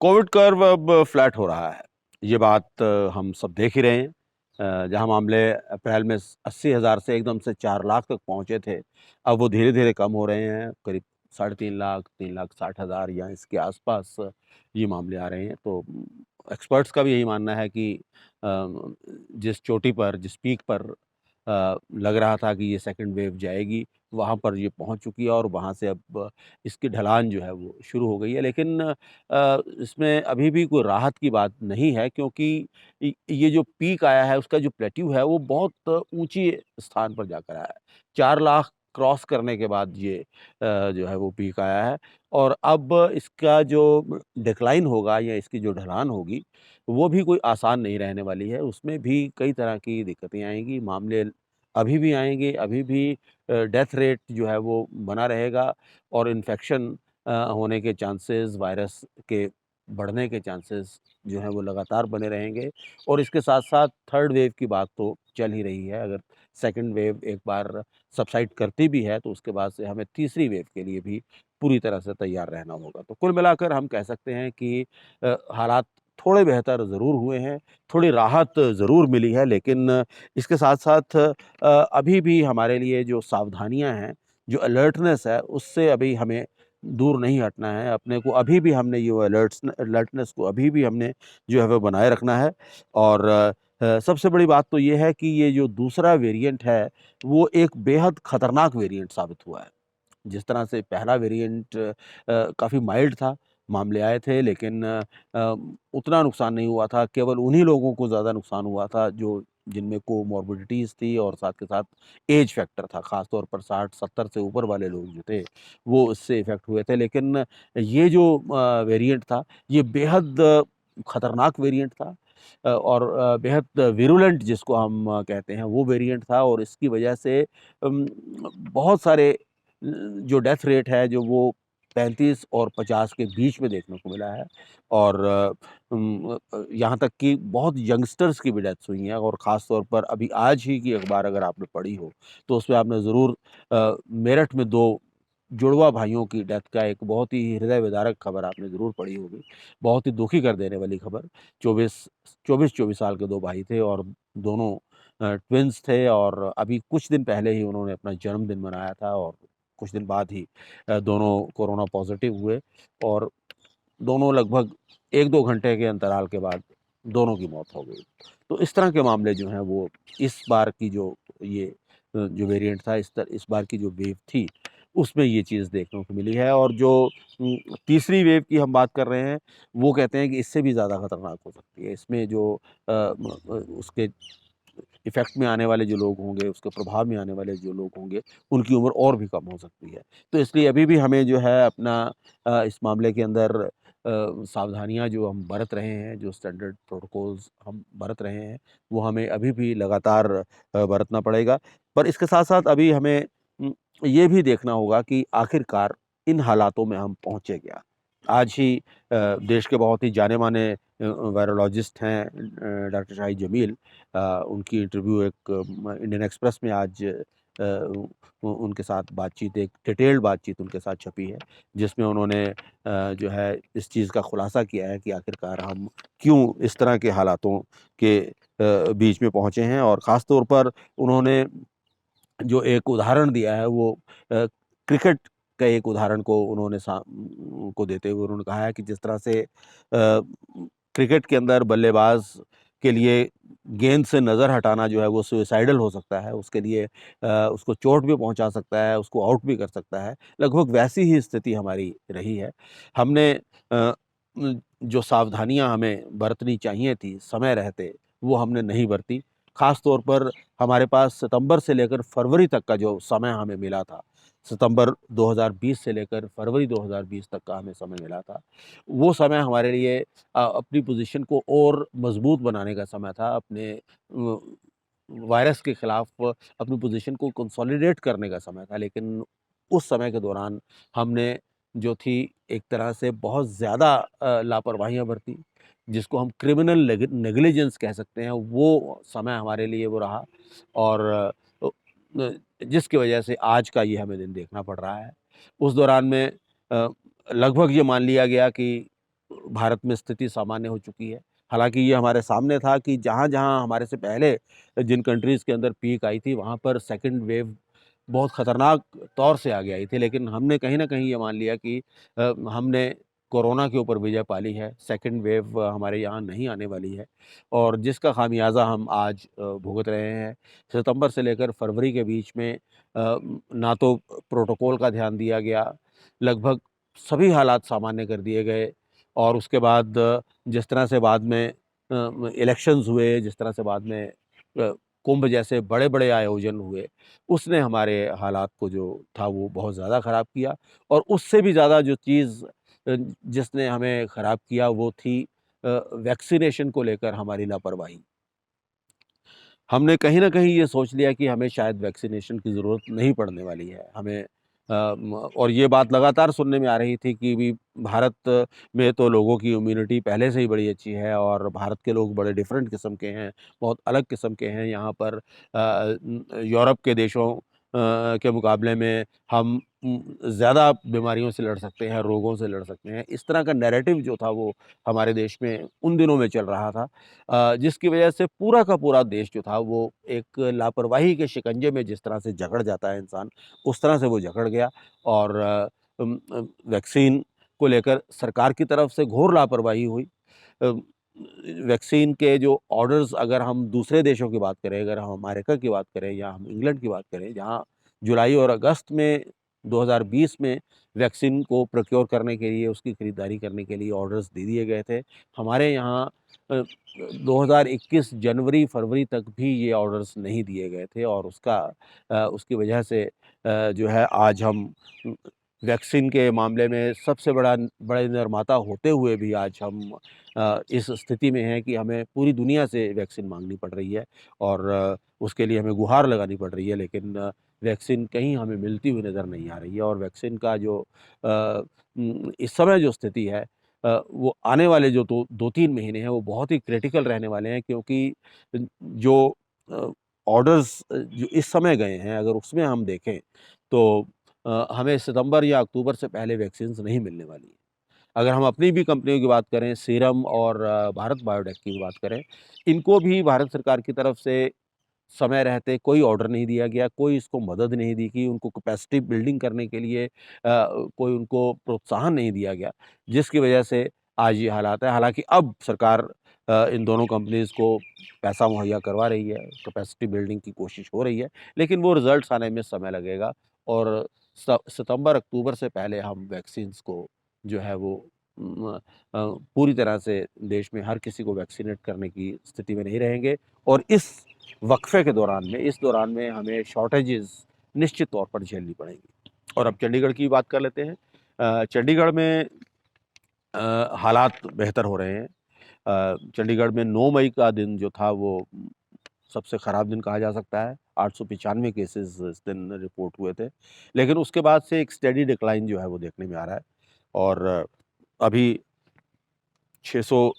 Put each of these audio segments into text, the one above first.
Covid curve अब flat हो रहा है। ये बात हम सब देख ही रहे हैं। जहाँ मामले अप्रैल में 80,000 से एकदम से 4 लाख तक पहुँचे थे, अब वो धीरे-धीरे कम हो रहे हैं। करीब साढ़े 3 लाख, 3,60,000 या इसके आस-पास ये मामले आ रहे हैं। तो एक्सपर्ट्स का भी यही मानना है कि जिस चोटी पर, जिस पीक पर लग रहा था कि ये सेकंड वेव जाएगी, वहाँ पर ये पहुँच चुकी है और वहाँ से अब इसकी ढलान जो है वो शुरू हो गई है। लेकिन इसमें अभी भी कोई राहत की बात नहीं है, क्योंकि ये जो पीक आया है उसका जो प्लेट्यू है वो बहुत ऊँची स्थान पर जाकर आया है। 4 लाख क्रॉस करने के बाद ये जो है वो पीक आया है और अब इसका जो डिक्लाइन होगा या इसकी जो ढलान होगी, वो भी कोई आसान नहीं रहने वाली है। उसमें भी कई तरह की दिक्कतें आएँगी, मामले अभी भी आएँगे, अभी भी डेथ रेट जो है वो बना रहेगा और इन्फेक्शन होने के चांसेस, वायरस के बढ़ने के चांसेस जो हैं वो लगातार बने रहेंगे और इसके साथ-साथ थर्ड वेव की बात तो चल ही रही है। अगर सेकंड वेव एक बार सबसाइड करती भी है, तो उसके बाद से हमें तीसरी वेव के लिए भी पूरी तरह से तैयार रहना होगा। तो कुल मिलाकर हम कह सकते हैं कि हालात थोड़े बेहतर ज़रूर हुए हैं, थोड़ी राहत ज़रूर मिली है, लेकिन इसके साथ-साथ अभी भी हमारे लिए जो सावधानियाँ हैं, जो अलर्टनेस है, उससे अभी हमें दूर नहीं हटना है। अपने को अभी भी हमने ये अलर्टनेस को अभी भी हमने जो है वो बनाए रखना है और सबसे बड़ी बात तो ये है कि ये जो दूसरा वेरिएंट है, वो एक बेहद खतरनाक वेरिएंट साबित हुआ है। जिस तरह से पहला वेरिएंट काफ़ी माइल्ड था, मामले आए थे लेकिन उतना नुकसान नहीं हुआ था, केवल उन्हीं लोगों को ज़्यादा नुकसान हुआ था जो जिनमें कोमॉर्बिडिटीज़ थी और साथ के साथ ऐज फैक्टर था, ख़ास तौर पर 60-70 से ऊपर वाले लोग जो थे, वो इससे इफ़ेक्ट हुए थे। लेकिन ये जो वेरिएंट था, ये बेहद खतरनाक वेरिएंट था और बेहद विरुलेंट जिसको हम कहते हैं, वो वेरिएंट था और इसकी वजह से बहुत सारे जो डेथ रेट है जो वो 35 और 50 के बीच में देखने को मिला है और यहाँ तक कि बहुत यंगस्टर्स की भी डेथ्स हुई हैं और ख़ास तौर पर अभी आज ही की अखबार अगर आपने पढ़ी हो, तो उसमें आपने ज़रूर मेरठ में 2 जुड़वा भाइयों की डेथ का एक बहुत ही हृदय विदारक खबर आपने ज़रूर पढ़ी होगी। बहुत ही दुखी कर देने वाली खबर। 24 साल के 2 भाई थे और दोनों ट्विन्स थे और अभी कुछ दिन पहले ही उन्होंने अपना जन्मदिन मनाया था और कुछ दिन बाद ही दोनों कोरोना पॉज़िटिव हुए और दोनों लगभग 1-2 घंटे के अंतराल के बाद दोनों की मौत हो गई। तो इस तरह के मामले जो हैं वो इस बार की जो ये जो वेरिएंट था इस बार की जो वेव थी, उसमें ये चीज़ देखने को मिली है और जो तीसरी वेव की हम बात कर रहे हैं, वो कहते हैं कि इससे भी ज़्यादा खतरनाक हो सकती है। इसमें जो उसके इफ़ेक्ट में आने वाले जो लोग होंगे, उसके प्रभाव में आने वाले जो लोग होंगे, उनकी उम्र और भी कम हो सकती है। तो इसलिए अभी भी हमें जो है अपना इस मामले के अंदर सावधानियाँ जो हम बरत रहे हैं, जो स्टैंडर्ड प्रोटोकॉल्स हम बरत रहे हैं, वो हमें अभी भी लगातार बरतना पड़ेगा। पर इसके साथ-साथ अभी हमें ये भी देखना होगा कि आखिरकार इन हालातों में हम पहुँचे क्या? आज ही देश के बहुत ही जाने-माने वायरोलॉजिस्ट हैं डॉक्टर शाहिद जमील, उनकी इंटरव्यू एक इंडियन एक्सप्रेस में आज उनके साथ बातचीत एक डिटेल्ड बातचीत उनके साथ छपी है, जिसमें उन्होंने जो है इस चीज़ का खुलासा किया है कि आखिरकार हम क्यों इस तरह के हालातों के बीच में पहुँचे हैं और ख़ास तौर पर उन्होंने जो एक उदाहरण दिया है वो क्रिकेट का एक उदाहरण को उन्होंने को देते हुए उन्होंने कहा है कि जिस तरह से क्रिकेट के अंदर बल्लेबाज के लिए गेंद से नज़र हटाना जो है वो सुइसाइडल हो सकता है, उसके लिए उसको चोट भी पहुँचा सकता है, उसको आउट भी कर सकता है। लगभग वैसी ही स्थिति हमारी रही है। हमने जो सावधानियाँ हमें बरतनी चाहिए थी समय रहते, वो हमने नहीं बरती। ख़ास तौर पर हमारे पास सितंबर से लेकर फरवरी तक का जो समय हमें मिला था, सितंबर 2020 से लेकर फरवरी 2020 तक का हमें समय मिला था। वो समय हमारे लिए अपनी पोज़ीशन को और मज़बूत बनाने का समय था, अपने वायरस के खिलाफ़ अपनी पोज़ीशन को कंसोलिडेट करने का समय था। लेकिन उस समय के दौरान हमने जो थी एक तरह से बहुत ज़्यादा लापरवाहियाँ बरती, जिसको हम क्रिमिनल नेग्लिजेंस कह सकते हैं, वो समय हमारे लिए वो रहा और जिसकी वजह से आज का ये हमें दिन देखना पड़ रहा है। उस दौरान में लगभग ये मान लिया गया कि भारत में स्थिति सामान्य हो चुकी है। हालाँकि ये हमारे सामने था कि जहाँ-जहाँ हमारे से पहले जिन कंट्रीज़ के अंदर पीक आई थी, वहाँ पर सेकंड वेव बहुत खतरनाक तौर से आगे आई थी। लेकिन हमने कहीं न कहीं ये मान लिया कि हमने कोरोना के ऊपर विजय पा ली है, सेकंड वेव हमारे यहाँ नहीं आने वाली है और जिसका खामियाज़ा हम आज भुगत रहे हैं। सितंबर से लेकर फरवरी के बीच में ना तो प्रोटोकॉल का ध्यान दिया गया, लगभग सभी हालात सामान्य कर दिए गए और उसके बाद जिस तरह से बाद में इलेक्शंस हुए, जिस तरह से बाद में कुंभ जैसे बड़े-बड़े आयोजन हुए, उसने हमारे हालात को जो था वो बहुत ज़्यादा ख़राब किया और उससे भी ज़्यादा जो चीज़ जिसने हमें ख़राब किया वो थी वैक्सीनेशन को लेकर हमारी लापरवाही। हमने कहीं न कहीं ये सोच लिया कि हमें शायद वैक्सीनेशन की ज़रूरत नहीं पड़ने वाली है। हमें और ये बात लगातार सुनने में आ रही थी कि भी भारत में तो लोगों की इम्यूनिटी पहले से ही बड़ी अच्छी है और भारत के लोग बड़े डिफरेंट किस्म के हैं, बहुत अलग किस्म के हैं। यहाँ पर यूरोप के देशों के मुकाबले में हम ज़्यादा बीमारियों से लड़ सकते हैं, रोगों से लड़ सकते हैं। इस तरह का नैरेटिव जो था वो हमारे देश में उन दिनों में चल रहा था। जिसकी वजह से पूरा का पूरा देश जो था वो एक लापरवाही के शिकंजे में जिस तरह से जकड़ जाता है इंसान, उस तरह से वो जकड़ गया और वैक्सीन को लेकर सरकार की तरफ से घोर लापरवाही हुई। अ, वैक्सीन के जो ऑर्डर्स अगर हम दूसरे देशों की बात करें, अगर हम अमेरिका की बात करें या हम इंग्लैंड की बात करें, जहाँ जुलाई और अगस्त में 2020 में वैक्सीन को प्रोक्योर करने के लिए, उसकी खरीदारी करने के लिए ऑर्डर्स दे दिए गए थे। हमारे यहाँ 2021 जनवरी, फरवरी तक भी ये ऑर्डर्स नहीं दिए गए थे और उसकी वजह से जो है आज हम वैक्सीन के मामले में सबसे बड़े निर्माता होते हुए भी आज हम इस स्थिति में हैं कि हमें पूरी दुनिया से वैक्सीन माँगनी पड़ रही है और उसके लिए हमें गुहार लगानी पड़ रही है लेकिन वैक्सीन कहीं हमें मिलती हुई नज़र नहीं आ रही है और वैक्सीन का जो इस समय जो स्थिति है वो आने वाले जो 2-3 महीने हैं वो बहुत ही क्रिटिकल रहने वाले हैं क्योंकि जो अ, ऑर्डर्स जो इस समय गए हैं अगर उसमें हम देखें तो हमें सितंबर या अक्टूबर से पहले वैक्सीन्स नहीं मिलने वाली हैं। अगर हम अपनी भी कंपनियों की बात करें सीरम और भारत बायोटेक की बात करें, इनको भी भारत सरकार की तरफ से समय रहते कोई ऑर्डर नहीं दिया गया, कोई इसको मदद नहीं दी कि उनको कैपेसिटी बिल्डिंग करने के लिए कोई उनको प्रोत्साहन नहीं दिया गया, जिसकी वजह से आज ये हालात है। हालाँकि अब सरकार इन दोनों कंपनीज़ को पैसा मुहैया करवा रही है, कैपेसिटी बिल्डिंग की कोशिश हो रही है, लेकिन वो रिज़ल्ट्स आने में समय लगेगा और सितंबर, अक्टूबर से पहले हम वैक्सीन्स को जो है वो पूरी तरह से देश में हर किसी को वैक्सीनेट करने की स्थिति में नहीं रहेंगे और वक़्फ़े के दौरान में इस दौरान में हमें शॉर्टेजेज़ निश्चित तौर पर झेलनी पड़ेंगी। और अब चंडीगढ़ की बात कर लेते हैं। चंडीगढ़ में हालात बेहतर हो रहे हैं। चंडीगढ़ में 9 मई का दिन जो था वो सबसे ख़राब दिन कहा जा सकता है। 895 केसेज़ इस दिन रिपोर्ट हुए थे। लेकिन उसके बाद से एक स्टेडी डिक्लाइन जो है वो देखने में आ रहा है और अभी 600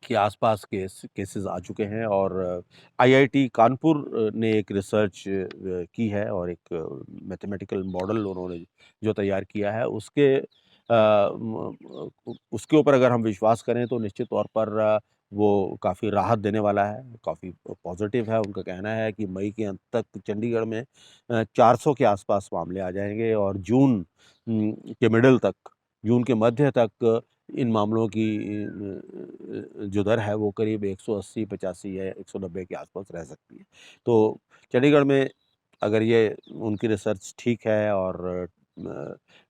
के आसपास केसेस आ चुके हैं और आईआईटी कानपुर ने एक रिसर्च की है और एक मैथमेटिकल मॉडल उन्होंने जो तैयार किया है उसके ऊपर अगर हम विश्वास करें तो निश्चित तौर पर वो काफ़ी राहत देने वाला है, काफ़ी पॉजिटिव है। उनका कहना है कि मई के अंत तक चंडीगढ़ में 400 के आसपास मामले आ जाएँगे और के मिडल तक, जून के मध्य तक इन मामलों की जो दर है वो करीब 180, 85 या 190 के आसपास रह सकती है। तो चंडीगढ़ में अगर ये उनकी रिसर्च ठीक है और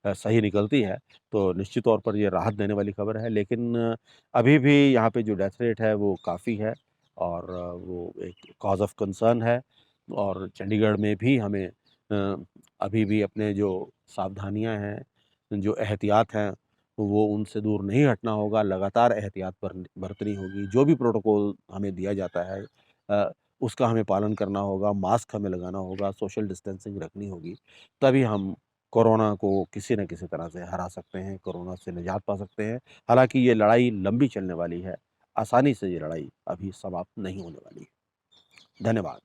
सही निकलती है, तो निश्चित तौर पर ये राहत देने वाली खबर है। लेकिन अभी भी यहाँ पे जो डेथ रेट है वो काफ़ी है और वो एक कॉज़ ऑफ कंसर्न है और चंडीगढ़ में भी हमें अभी भी अपने जो सावधानियाँ हैं, जो एहतियात हैं वो उनसे दूर नहीं हटना होगा, लगातार एहतियात बरतनी होगी। जो भी प्रोटोकॉल हमें दिया जाता है उसका हमें पालन करना होगा, मास्क हमें लगाना होगा, सोशल डिस्टेंसिंग रखनी होगी, तभी हम कोरोना को किसी न किसी तरह से हरा सकते हैं, कोरोना से निजात पा सकते हैं। हालाँकि ये लड़ाई लंबी चलने वाली है, आसानी से ये लड़ाई अभी समाप्त नहीं होने वाली है। धन्यवाद।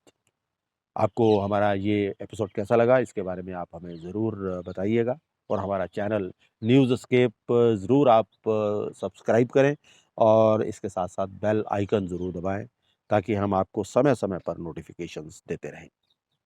आपको हमारा ये एपिसोड कैसा लगा इसके बारे में आप हमें ज़रूर बताइएगा और हमारा चैनल न्यूज़ एस्केप ज़रूर आप सब्सक्राइब करें और इसके साथ-साथ बेल आइकन ज़रूर दबाएँ, ताकि हम आपको समय-समय पर नोटिफ़िकेशंस देते रहें।